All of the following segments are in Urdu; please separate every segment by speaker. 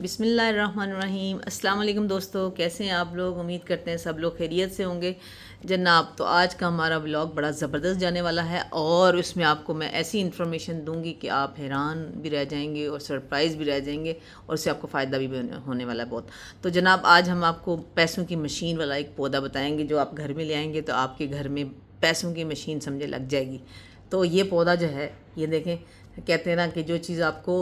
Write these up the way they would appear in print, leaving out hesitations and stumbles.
Speaker 1: بسم اللہ الرحمن الرحیم۔ السلام علیکم دوستو، کیسے ہیں آپ لوگ؟ امید کرتے ہیں سب لوگ خیریت سے ہوں گے جناب۔ تو آج کا ہمارا ولاگ بڑا زبردست جانے والا ہے اور اس میں آپ کو میں ایسی انفارمیشن دوں گی کہ آپ حیران بھی رہ جائیں گے اور سرپرائز بھی رہ جائیں گے، اور اس سے آپ کو فائدہ بھی ہونے والا ہے بہت۔ تو جناب آج ہم آپ کو پیسوں کی مشین والا ایک پودا بتائیں گے جو آپ گھر میں لے آئیں گے تو آپ کے گھر میں پیسوں کی مشین سمجھے لگ جائے گی۔ تو یہ پودا جو ہے، یہ دیکھیں، کہتے ہیں نا کہ جو چیز آپ کو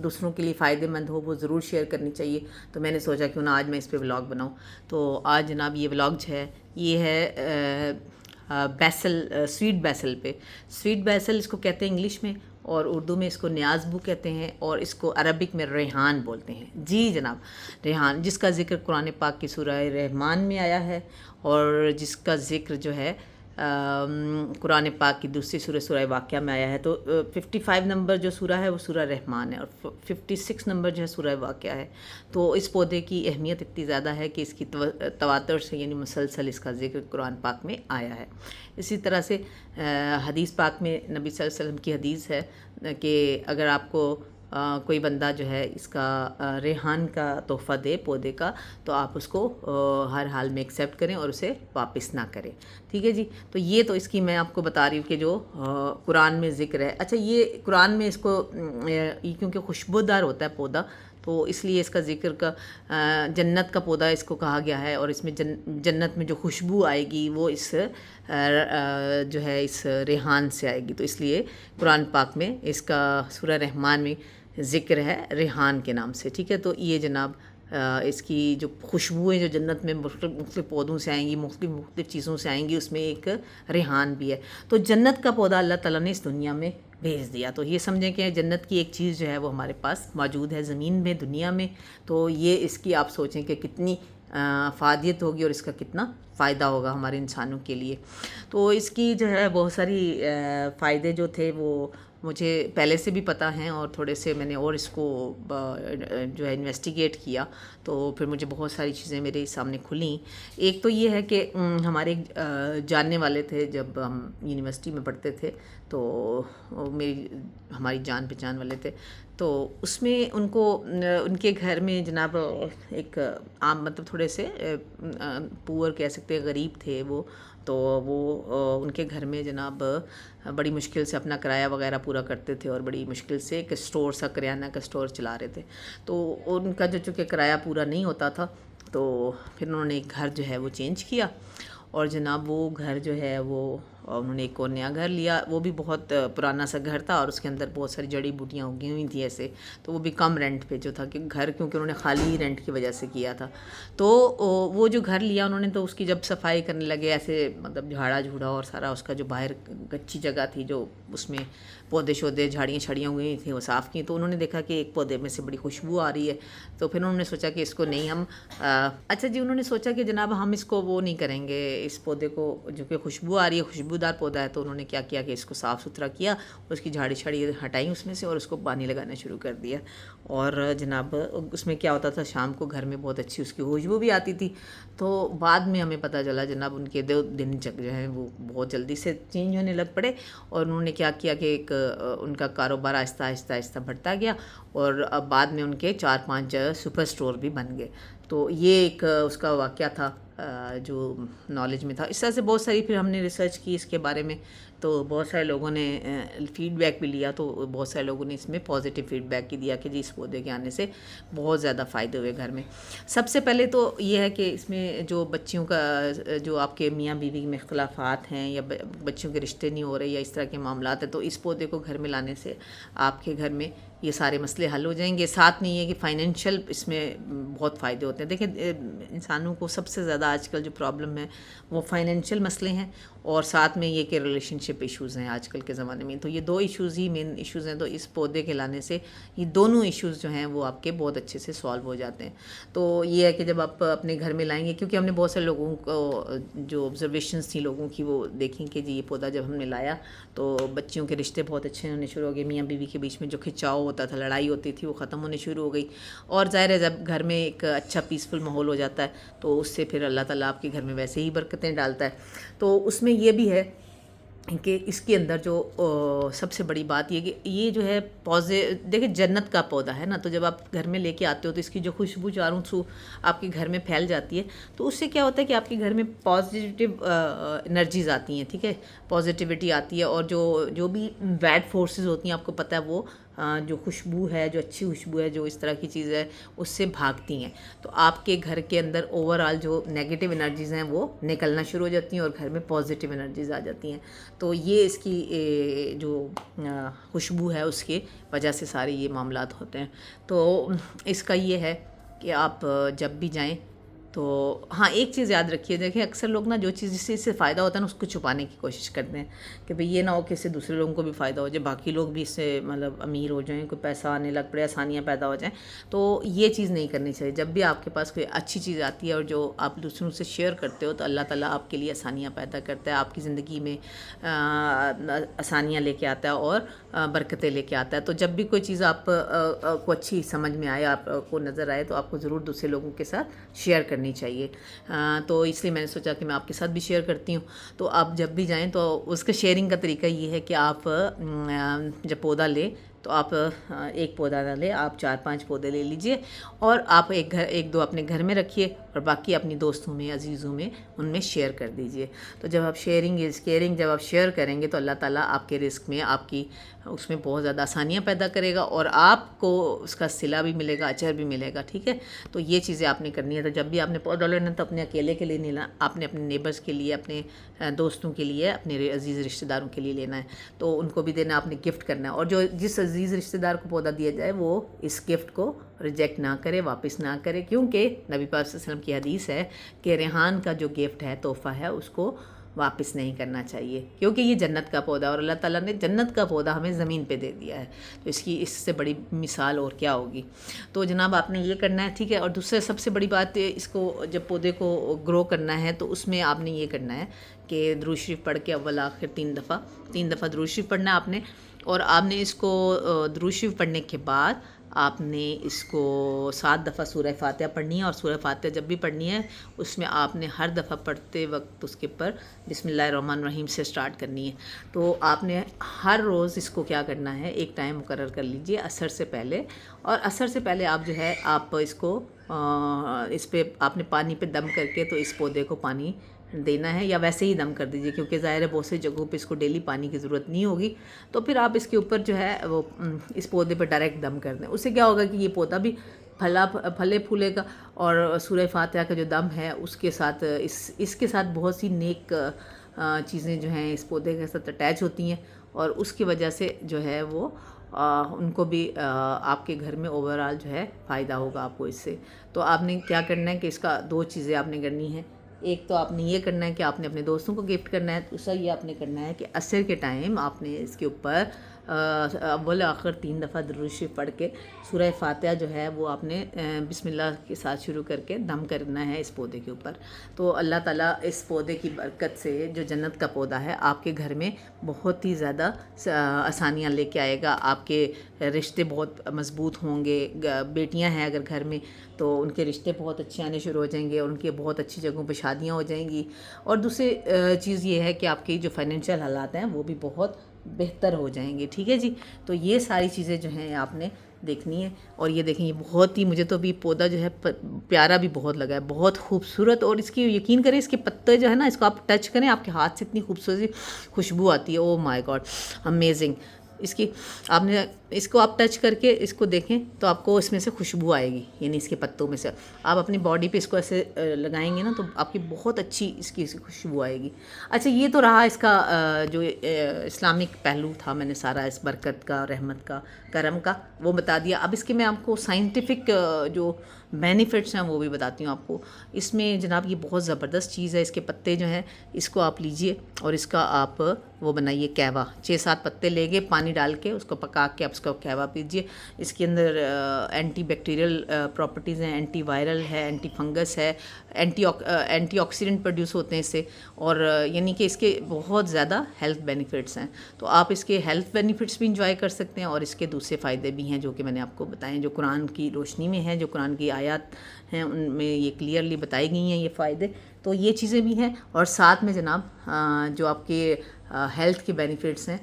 Speaker 1: دوسروں کے لیے فائدہ مند ہو وہ ضرور شیئر کرنی چاہیے۔ تو میں نے سوچا کیوں نہ آج میں اس پہ ولاگ بناؤں۔ تو آج جناب یہ ولاگ جو ہے یہ ہے بیسل، سویٹ بیسل پہ۔ سویٹ بیسل اس کو کہتے ہیں انگلش میں، اور اردو میں اس کو نیازبو کہتے ہیں، اور اس کو عربک میں ریحان بولتے ہیں۔ جی جناب، ریحان، جس کا ذکر قرآن پاک کی سورہ رحمان میں آیا ہے، اور جس کا ذکر جو ہے قرآن پاک کی دوسری سورہ واقعہ میں آیا ہے۔ تو 55 نمبر جو سورہ ہے وہ سورہ رحمان ہے، اور 56 نمبر جو ہے سورہ واقعہ ہے۔ تو اس پودے کی اہمیت اتنی زیادہ ہے کہ اس کی تواتر سے یعنی مسلسل اس کا ذکر قرآن پاک میں آیا ہے۔ اسی طرح سے حدیث پاک میں نبی صلی اللہ علیہ وسلم کی حدیث ہے کہ اگر آپ کو کوئی بندہ جو ہے اس کا ریحان کا تحفہ دے پودے کا، تو آپ اس کو ہر حال میں ایکسیپٹ کریں اور اسے واپس نہ کریں، ٹھیک ہے جی۔ تو یہ تو اس کی میں آپ کو بتا رہی ہوں کہ جو قرآن میں ذکر ہے۔ اچھا، یہ قرآن میں اس کو کیونکہ خوشبودار ہوتا ہے پودا، تو اس لیے اس کا ذکر کا جنت کا پودا اس کو کہا گیا ہے، اور اس میں جنت میں جو خوشبو آئے گی وہ اس جو ہے اس ریحان سے آئے گی۔ تو اس لیے قرآن پاک میں اس کا سورہ رحمان میں ذکر ہے ریحان کے نام سے، ٹھیک ہے۔ تو یہ جناب اس کی جو خوشبوئیں جو جنت میں مختلف پودوں سے آئیں گی، مختلف چیزوں سے آئیں گی، اس میں ایک ریحان بھی ہے۔ تو جنت کا پودا اللہ تعالیٰ نے اس دنیا میں بھیج دیا۔ تو یہ سمجھیں کہ جنت کی ایک چیز جو ہے وہ ہمارے پاس موجود ہے زمین میں، دنیا میں۔ تو یہ اس کی آپ سوچیں کہ کتنی افادیت ہوگی اور اس کا کتنا فائدہ ہوگا ہمارے انسانوں کے لیے۔ تو اس کی جو ہے بہت ساری فائدے جو تھے وہ مجھے پہلے سے بھی پتہ ہیں، اور تھوڑے سے میں نے اور اس کو جو ہے انویسٹیگیٹ کیا، تو پھر مجھے بہت ساری چیزیں میرے سامنے کھلیں۔ ایک تو یہ ہے کہ ہمارے جاننے والے تھے جب ہم یونیورسٹی میں پڑھتے تھے، تو ہماری جان پہچان والے تھے، تو اس میں ان کے گھر میں جناب ایک عام مطلب تھوڑے سے پور کہہ سکتے، غریب تھے وہ۔ تو وہ ان کے گھر میں جناب بڑی مشکل سے اپنا کرایہ وغیرہ پورا کرتے تھے، اور بڑی مشکل سے ایک اسٹور سا کریانہ کا اسٹور چلا رہے تھے۔ تو ان کا جو چونکہ کرایہ پورا نہیں ہوتا تھا، تو پھر انہوں نے ایک گھر جو ہے وہ چینج کیا، اور جناب وہ گھر جو ہے وہ انہوں نے ایک اور نیا گھر لیا۔ وہ بھی بہت پرانا سا گھر تھا، اور اس کے اندر بہت ساری جڑی بوٹیاں اگی ہوئی تھیں ایسے۔ تو وہ بھی کم رینٹ پہ جو تھا، کہ گھر کیونکہ انہوں نے خالی رینٹ کی وجہ سے کیا تھا۔ تو وہ جو گھر لیا انہوں نے، تو اس کی جب صفائی کرنے لگے ایسے، مطلب جھاڑا جھوڑا اور سارا اس کا جو باہر کچی جگہ تھی جو اس میں پودے شودے جھاڑیاں چھڑیاں ہوئی تھیں وہ صاف کی، تو انہوں نے دیکھا کہ ایک پودے میں سے بڑی خوشبو آ رہی ہے۔ تو پھر انہوں نے سوچا کہ اس کو نہیں ہم اچھا جی، انہوں نے سوچا کہ جناب ہم اس کو وہ نہیں کریں گے، اس پودے کو جو کہ خوشبو آ رہی ہے، خوشبودار پودا ہے، تو انہوں نے کیا کیا کہ اس کو صاف ستھرا کیا، اس کی جھاڑی چھڑی ہٹائیں اس میں سے، اور اس کو پانی لگانا شروع کر دیا۔ اور جناب اس میں کیا ہوتا تھا، شام کو گھر میں بہت اچھی اس کی خوشبو بھی آتی تھی۔ تو بعد میں ہمیں پتہ چلا جناب ان کے دن جو ہیں وہ بہت جلدی سے چینج ہونے لگ پڑے، اور انہوں نے کیا کیا کہ ایک ان کا کاروبار آہستہ آہستہ آہستہ بڑھتا گیا، اور اب بعد میں ان کے 4-5 سپر سٹور بھی بن گئے۔ تو یہ ایک اس کا واقعہ تھا جو نالج میں تھا۔ اس طرح سے بہت ساری پھر ہم نے ریسرچ کی اس کے بارے میں، تو بہت سارے لوگوں نے فیڈ بیک بھی لیا، تو بہت سارے لوگوں نے اس میں پازیٹیو فیڈ بیک کی دیا کہ جی اس پودے کے آنے سے بہت زیادہ فائدے ہوئے گھر میں۔ سب سے پہلے تو یہ ہے کہ اس میں جو بچیوں کا جو آپ کے میاں بیوی میں اختلافات ہیں، یا بچوں کے رشتے نہیں ہو رہے، یا اس طرح کے معاملات ہیں، تو اس پودے کو گھر میں لانے سے آپ کے گھر میں یہ سارے مسئلے حل ہو جائیں گے۔ ساتھ میں یہ کہ فائنینشیل اس میں بہت فائدے ہوتے ہیں۔ دیکھیں انسانوں کو سب سے زیادہ آج کل جو پرابلم ہے وہ فائنینشیل مسئلے ہیں، اور ساتھ میں یہ کہ ریلیشن شپ ایشوز ہیں آج کل کے زمانے میں۔ تو یہ 2 ایشوز ہی مین ایشوز ہیں، تو اس پودے کے لانے سے یہ دونوں ایشوز جو ہیں وہ آپ کے بہت اچھے سے سالو ہو جاتے ہیں۔ تو یہ ہے کہ جب آپ اپنے گھر میں لائیں گے، کیونکہ ہم نے بہت سارے لوگوں کو جو آبزرویشنس تھیں لوگوں کی، وہ دیکھیں کہ جی یہ پودا جب ہم نے لایا تو بچیوں کے رشتے بہت اچھے ہونے شروع ہو گئے، میاں بیوی کے بیچ میں جو کھچاؤ ہوتا تھا، لڑائی ہوتی تھی، وہ ختم ہونے شروع ہو گئی، اور ظاہر ہے جب گھر میں ایک اچھا پیسفل ماحول ہو جاتا ہے تو اس سے پھر اللہ تعالیٰ آپ کے گھر میں ویسے ہی برکتیں ڈالتا ہے۔ تو اس میں یہ بھی ہے کہ اس کے اندر جو سب سے بڑی بات یہ کہ یہ جو ہے دیکھیں جنت کا پودا ہے نا، تو جب آپ گھر میں لے کے آتے ہو تو اس کی جو خوشبو چاروں سو آپ کے گھر میں پھیل جاتی ہے، تو اس سے کیا ہوتا ہے کہ آپ کے گھر میں پازیٹیو انرجیز آتی ہیں، ٹھیک ہے، پازیٹیوٹی آتی ہے، اور جو بھی بیڈ فورسز ہوتی ہیں آپ کو پتہ ہے وہ جو خوشبو ہے، جو اچھی خوشبو ہے، جو اس طرح کی چیز ہے اس سے بھاگتی ہیں، تو آپ کے گھر کے اندر اوور آل جو نیگیٹو انرجیز ہیں وہ نکلنا شروع ہو جاتی ہیں اور گھر میں پازیٹیو انرجیز آ جاتی ہیں۔ تو یہ اس کی جو خوشبو ہے اس کے وجہ سے سارے یہ معاملات ہوتے ہیں۔ تو اس کا یہ ہے کہ آپ جب بھی جائیں تو ہاں ایک چیز یاد رکھیے، دیکھیں اکثر لوگ نا جو چیز جس سے اس سے فائدہ ہوتا ہے نا اس کو چھپانے کی کوشش کرتے ہیں کہ بھئی یہ نہ ہو کہ اس سے دوسرے لوگوں کو بھی فائدہ ہو جائے، باقی لوگ بھی اس سے مطلب امیر ہو جائیں، کوئی پیسہ آنے لگ پڑے، آسانیاں پیدا ہو جائیں، تو یہ چیز نہیں کرنی چاہیے۔ جب بھی آپ کے پاس کوئی اچھی چیز آتی ہے اور جو آپ دوسروں سے شیئر کرتے ہو تو اللہ تعالیٰ آپ کے لیے آسانیاں پیدا کرتا ہے، آپ کی زندگی میں آسانیاں لے کے آتا ہے اور برکتیں لے کے آتا ہے۔ تو جب بھی کوئی چیز آپ کو اچھی سمجھ میں آئے، آپ کو نظر آئے، تو آپ کو ضرور دوسرے لوگوں کے ساتھ شیئر کرنی چاہیے۔ تو اس لیے میں نے سوچا کہ میں آپ کے ساتھ بھی شیئر کرتی ہوں۔ تو آپ جب بھی جائیں تو اس کا شیئرنگ کا طریقہ یہ ہے کہ آپ جب پودا لیں تو آپ ایک پودا نہ لیں، آپ 4-5 پودے لے لیجئے، اور آپ ایک دو اپنے گھر میں رکھیے اور باقی اپنی دوستوں میں، عزیزوں میں، ان میں شیئر کر دیجئے۔ تو جب آپ جب آپ شیئر کریں گے تو اللہ تعالیٰ آپ کے رزق میں، آپ کی اس میں بہت زیادہ آسانیاں پیدا کرے گا، اور آپ کو اس کا صلہ بھی ملے گا، اجر بھی ملے گا، ٹھیک ہے۔ تو یہ چیزیں آپ نے کرنی ہے۔ تو جب بھی آپ نے پودا لینا تو اپنے اکیلے کے لیے نہیں لینا، آپ نے اپنے نیبرز کے لیے، اپنے دوستوں کے لیے، اپنے عزیز رشتہ داروں کے لیے لینا ہے، تو ان کو بھی دینا، آپ نے گفٹ کرنا ہے، اور جس عزیز رشتہ دار کو پودا دیا جائے وہ اس گفٹ کو ریجیکٹ نہ کرے، واپس نہ کرے، کیونکہ نبی پاک صلی اللہ علیہ وسلم کی حدیث ہے کہ ریحان کا جو گفٹ ہے، تحفہ ہے، اس کو واپس نہیں کرنا چاہیے، کیونکہ یہ جنت کا پودا، اور اللہ تعالیٰ نے جنت کا پودا ہمیں زمین پہ دے دیا ہے، تو اس سے بڑی مثال اور کیا ہوگی۔ تو جناب آپ نے یہ کرنا ہے، ٹھیک ہے۔ اور دوسرا سب سے بڑی بات، اس کو جب پودے کو گرو کرنا ہے تو اس میں آپ نے یہ کرنا ہے کہ درود شریف پڑھ کے اول آخر 3 دفعہ درود شریف پڑھنا ہے آپ نے، اور آپ نے اس کو درود شریف پڑھنے کے بعد آپ نے اس کو 7 دفعہ سورہ فاتحہ پڑھنی ہے، اور سورہ فاتحہ جب بھی پڑھنی ہے اس میں آپ نے ہر دفعہ پڑھتے وقت اس کے اوپر بسم اللہ الرحمن الرحیم سے سٹارٹ کرنی ہے۔ تو آپ نے ہر روز اس کو کیا کرنا ہے، ایک ٹائم مقرر کر لیجئے عصر سے پہلے، اور عصر سے پہلے آپ جو ہے آپ اس کو اس پہ آپ نے پانی پہ دم کر کے تو اس پودے کو پانی دینا ہے، یا ویسے ہی دم کر دیجئے، کیونکہ ظاہر ہے بہت سی جگہوں پہ اس کو ڈیلی پانی کی ضرورت نہیں ہوگی، تو پھر آپ اس کے اوپر جو ہے وہ اس پودے پہ ڈائریکٹ دم کر دیں۔ اس سے کیا ہوگا کہ یہ پودا بھی پھلے پھولے گا، اور سورہ فاتحہ کا جو دم ہے اس کے ساتھ اس کے ساتھ بہت سی نیک چیزیں جو ہیں اس پودے کے ساتھ اٹیچ ہوتی ہیں، اور اس کی وجہ سے جو ہے وہ ان کو بھی آپ کے گھر میں اوور آل جو ہے فائدہ ہوگا آپ کو اس سے۔ تو آپ نے کیا کرنا ہے کہ اس کا 2 چیزیں آپ نے کرنی ہیں، ایک تو آپ نے یہ کرنا ہے کہ آپ نے اپنے دوستوں کو گفٹ کرنا ہے، دوسرا یہ آپ نے کرنا ہے کہ عصر کے ٹائم آپ نے اس کے اوپر اول آخر 3 دفعہ درود شریف پڑھ کے سورہ فاتحہ جو ہے وہ آپ نے بسم اللہ کے ساتھ شروع کر کے دم کرنا ہے اس پودے کے اوپر۔ تو اللہ تعالیٰ اس پودے کی برکت سے، جو جنت کا پودا ہے، آپ کے گھر میں بہت ہی زیادہ آسانیاں لے کے آئے گا، آپ کے رشتے بہت مضبوط ہوں گے، بیٹیاں ہیں اگر گھر میں تو ان کے رشتے بہت اچھے آنے شروع ہو جائیں گے، اور ان کے بہت اچھی جگہوں پہ شادیاں ہو جائیں گی، اور دوسری چیز یہ ہے کہ آپ کی جو فائنینشیل حالات ہیں وہ بھی بہت بہتر ہو جائیں گے، ٹھیک ہے جی۔ تو یہ ساری چیزیں جو ہیں آپ نے دیکھنی ہے، اور یہ دیکھیں یہ بہت ہی، مجھے تو ابھی پودا جو ہے پیارا بھی بہت لگا ہے، بہت خوبصورت، اور اس کی یقین کریں اس کے پتے جو ہے نا، اس کو آپ ٹچ کریں آپ کے ہاتھ سے اتنی خوبصورت خوشبو آتی ہے، او مائی گاڈ امیزنگ۔ اس کی آپ نے اس کو آپ ٹچ کر کے اس کو دیکھیں تو آپ کو اس میں سے خوشبو آئے گی، یعنی اس کے پتوں میں سے آپ اپنی باڈی پہ اس کو ایسے لگائیں گے نا تو آپ کی بہت اچھی اس کی خوشبو آئے گی۔ اچھا یہ تو رہا اس کا جو اسلامک پہلو تھا، میں نے سارا اس برکت کا، رحمت کا، کرم کا وہ بتا دیا۔ اب اس کے میں آپ کو سائنٹیفک جو بینیفٹس ہیں وہ بھی بتاتی ہوں آپ کو۔ اس میں جناب یہ بہت زبردست چیز ہے، اس کے پتے جو ہیں اس کو آپ لیجئے اور اس کا آپ وہ بنائیے کہوہ، 6-7 پتے لے کے پانی ڈال کے اس کو پکا کے آپ اس کا کہوہ پیجئے۔ اس کے اندر اینٹی بیکٹیریل پراپرٹیز ہیں، اینٹی وائرل ہے، اینٹی فنگس ہے، اینٹی آکسیڈنٹ پروڈیوس ہوتے ہیں اس سے، اور یعنی کہ اس کے بہت زیادہ ہیلتھ بینیفٹس ہیں۔ تو آپ اس کے ہیلتھ بینیفٹس بھی انجوائے کر سکتے ہیں، اور اس کے دوسرے فائدے بھی ہیں جو کہ میں نے آپ کو بتائیں، جو قرآن کی روشنی میں ہیں، جو قرآن کی آیات ہیں ان میں یہ کلیئرلی بتائی گئی ہیں یہ فائدے۔ تو یہ چیزیں بھی ہیں، اور ساتھ میں جناب جو آپ کے ہیلتھ کے بینیفٹس ہیں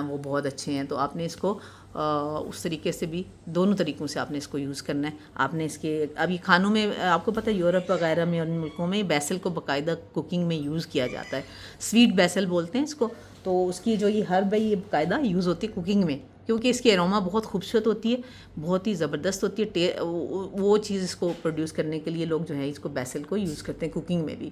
Speaker 1: وہ بہت اچھے ہیں. تو آپ نے اس کو اس طریقے سے بھی دونوں طریقوں سے آپ نے اس کو یوز کرنا ہے. آپ نے اس کے ابھی کھانوں میں آپ کو پتہ ہے یورپ وغیرہ میں ان ملکوں میں بیسل کو باقاعدہ کوکنگ میں یوز کیا جاتا ہے. سویٹ بیسل بولتے ہیں اس کو. تو اس کی جو یہ ہرب ہے یہ باقاعدہ یوز ہوتی ہے کوکنگ میں, کیونکہ اس کی اروما بہت خوبصورت ہوتی ہے, بہت ہی زبردست ہوتی ہے. وہ چیز اس کو پروڈیوس کرنے کے لیے لوگ جو ہیں اس کو بیسل کو یوز کرتے ہیں کوکنگ میں بھی.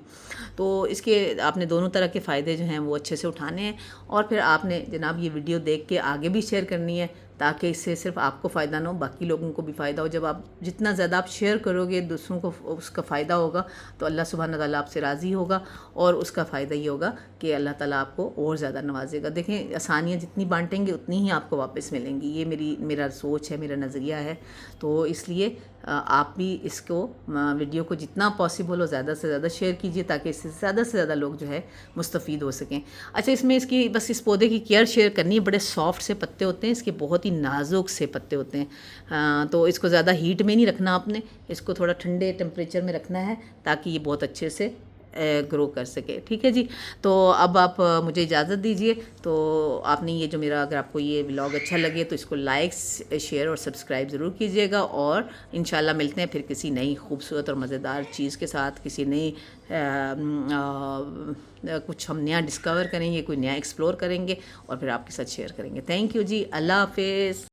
Speaker 1: تو اس کے آپ نے دونوں طرح کے فائدے جو ہیں وہ اچھے سے اٹھانے ہیں, اور پھر آپ نے جناب یہ ویڈیو دیکھ کے آگے بھی شیئر کرنی ہے, تاکہ اس سے صرف آپ کو فائدہ نہ ہو, باقی لوگوں کو بھی فائدہ ہو. جب آپ جتنا زیادہ آپ شیئر کرو گے دوسروں کو اس کا فائدہ ہوگا, تو اللہ سبحانہ تعالیٰ آپ سے راضی ہوگا, اور اس کا فائدہ یہ ہوگا کہ اللہ تعالیٰ آپ کو اور زیادہ نوازے گا. دیکھیں آسانیاں جتنی بانٹیں گے اتنی ہی آپ کو واپس ملیں گی. یہ میرا سوچ ہے, میرا نظریہ ہے. تو اس لیے آپ بھی اس کو ویڈیو کو جتنا پاسبل ہو زیادہ سے زیادہ شیئر کیجئے, تاکہ اس سے زیادہ لوگ جو ہے مستفید ہو سکیں. اچھا, اس میں اس کی بس اس پودے کی کیئر شیئر کرنی ہے. بڑے سافٹ سے پتے ہوتے ہیں اس کے, بہت ہی نازک سے پتے ہوتے ہیں. تو اس کو زیادہ ہیٹ میں نہیں رکھنا آپ نے, اس کو تھوڑا ٹھنڈے ٹیمپریچر میں رکھنا ہے, تاکہ یہ بہت اچھے سے گرو کر سکے. ٹھیک ہے جی. تو اب آپ مجھے اجازت دیجئے. تو آپ نے یہ جو میرا, اگر آپ کو یہ ولاگ اچھا لگے تو اس کو لائک شیئر اور سبسکرائب ضرور کیجئے گا, اور انشاءاللہ ملتے ہیں پھر کسی نئی خوبصورت اور مزیدار چیز کے ساتھ, کسی نئی کچھ ہم نیا ڈسکور کریں گے, کوئی نیا ایکسپلور کریں گے, اور پھر آپ کے ساتھ شیئر کریں گے. تھینک یو جی, اللہ حافظ.